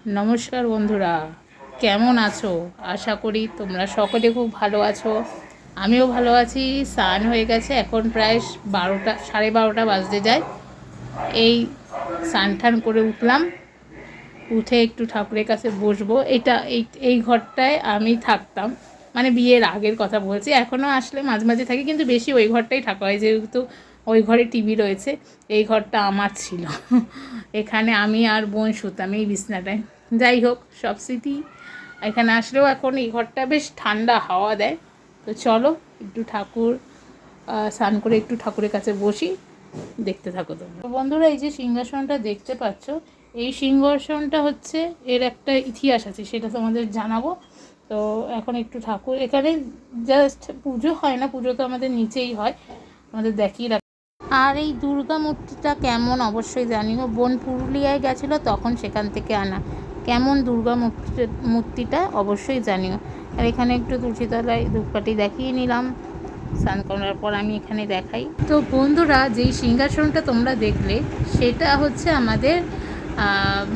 নমস্কার বন্ধুরা, কেমন আছো? আশা করি তোমরা সকলে খুব ভালো আছো। আমিও ভালো আছি। স্নান হয়ে গেছে, এখন প্রায় 12টা 12:30 বাজতে যায়। এই স্নান টান করে উঠলাম, উঠে একটু ঠাকুরের কাছে বসবো। এই ঘরটায় আমি থাকতাম, মানে বিয়ের আগের কথা বলছি। এখনও আসলে মাঝে মাঝে থাকি, কিন্তু বেশি ওই ঘরটাই থাকা হয়, যেহেতু ওই ঘরে টিভি রয়েছে। এই ঘরটা আমার ছিল। এখানে আমি আর বোন শুতাম এই বিছনাটায়। যাই হোক, সব স্মৃতি। এখানে আসলেও এখন এই ঘরটা বেশ ঠান্ডা হাওয়া দেয়। তো চলো একটু স্নান করে একটু ঠাকুরের কাছে বসি, দেখতে থাকো তোমরা। তো বন্ধুরা, এই যে সিংহাসনটা দেখতে পাচ্ছ, এই সিংহাসনটা হচ্ছে, এর একটা ইতিহাস আছে, সেটা তোমাদের জানাবো। তো এখন একটু ঠাকুর, এখানে জাস্ট পুজো হয় না, পুজো তো আমাদের নিচেই হয়, আমাদের দেখিয়ে রাখ। আর এই দুর্গা মূর্তিটা কেমন অবশ্যই জানিও। বোন পুরুলিয়ায় গেছিলো, তখন সেখান থেকে আনা। কেমন দুর্গা মূর্তিটা অবশ্যই জানিও। আর এখানে একটু তুলসীতলায় ধূপকাঠি দেখিয়ে নিলাম। স্নান করার পর আমি এখানে দেখাই। তো বন্ধুরা, যেই সিংহাসনটা তোমরা দেখলে, সেটা হচ্ছে আমাদের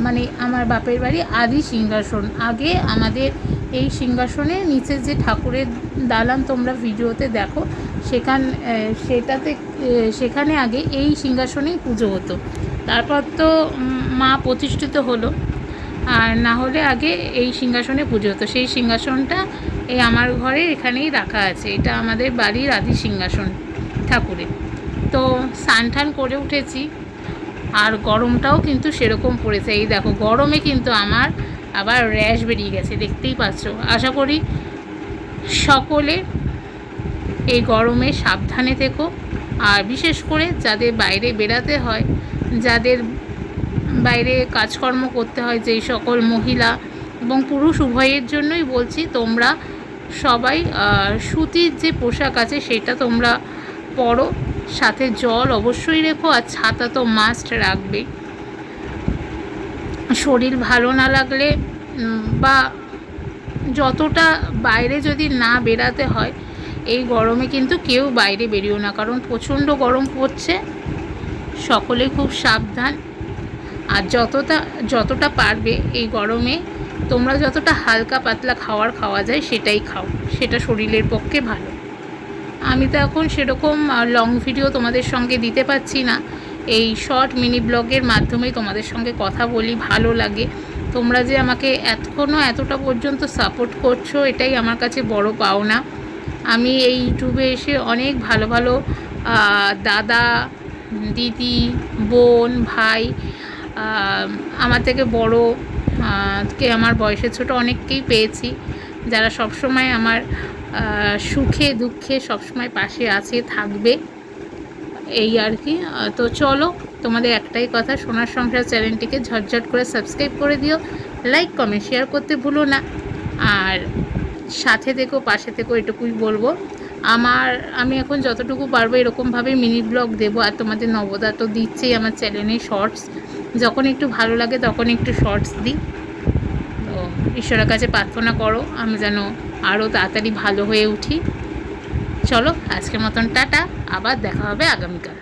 মানে আমার বাপের বাড়ি আদি সিংহাসন। আগে আমাদের এই সিংহাসনের নিচে যে ঠাকুরের দালান তোমরা ভিডিওতে দেখো, সেখানে আগে এই সিংহাসনেই পুজো হতো। তারপর তো মা প্রতিষ্ঠিত হলো, আর না হলে আগে এই সিংহাসনে পুজো হতো। সেই সিংহাসনটা এই আমার ঘরে এখানেই রাখা আছে। এটা আমাদের বাড়ির আদি সিংহাসন ঠাকুরের। তো স্নান টান করে উঠেছি, আর গরমটাও কিন্তু সেরকম পড়েছে। এই দেখো, গরমে কিন্তু আমার আবার র্যাশ বেরিয়ে গেছে, দেখতেই পাচ্ছ। আশা করি সকলে এই গরমে সাবধানে থেকো। আর বিশেষ করে যাদের বাইরে বেরাতে হয়, যাদের বাইরে কাজকর্ম করতে হয়, যেই সকল মহিলা এবং পুরুষ উভয়ের জন্যই বলছি, তোমরা সবাই সুতির যে পোশাক আছে সেটা তোমরা পরো। সাথে জল অবশ্যই রেখো, আর ছাতা তো মাস্ট রাখবে। শরীর ভালো না লাগলে বা যতটা বাইরে যদি না বেরাতে হয়, এই গরমে কিন্তু কেউ বাইরে বেরিও না, কারণ প্রচণ্ড গরম পড়ছে। সকলে খুব সাবধান। আর যতটা পারবে এই গরমে তোমরা যতটা হালকা পাতলা খাওয়া যায় সেটাই খাও, সেটা শরীরের পক্ষে ভালো। আমি তো এখন সেরকম লং ভিডিও তোমাদের সঙ্গে দিতে পারছি না, এই শর্ট মিনি ব্লগের মাধ্যমেই তোমাদের সঙ্গে কথা বলি, ভালো লাগে। তোমরা যে আমাকে এখনও এতটা পর্যন্ত সাপোর্ট করছো, এটাই আমার কাছে বড় পাওনা। আমি এই ইউটিউবে এসে অনেক ভালো ভালো দাদা, দিদি, বোন, ভাই, আমার থেকে বড়, কে আমার বয়সে ছোট অনেককেই পেয়েছি, যারা সবসময় আমার সুখে দুঃখে সবসময় পাশে আছে, থাকবে, এই আর কি। তো চলো, তোমাদের একটাই কথা, সোনার সংসার চ্যানেলটিকে ঝটঝট করে সাবস্ক্রাইব করে দিও, লাইক কমেন্ট শেয়ার করতে ভুলো না, আর সাথে থেকো, পাশে থেকো, এটুকুই বলবো। আমি এখন যতটুকু পারবো এরকমভাবে মিনি ব্লগ দেবো। আর তোমাদের নবদা তো দিচ্ছেই আমার চ্যানেলে শর্টস, যখন একটু ভালো লাগে তখন একটু শর্টস দিই। তো ঈশ্বরের কাছে প্রার্থনা করো আমি যেন আরও তাড়াতাড়ি ভালো হয়ে উঠি। চলো, আজকের মতন টাটা, আবার দেখা হবে আগামীকাল।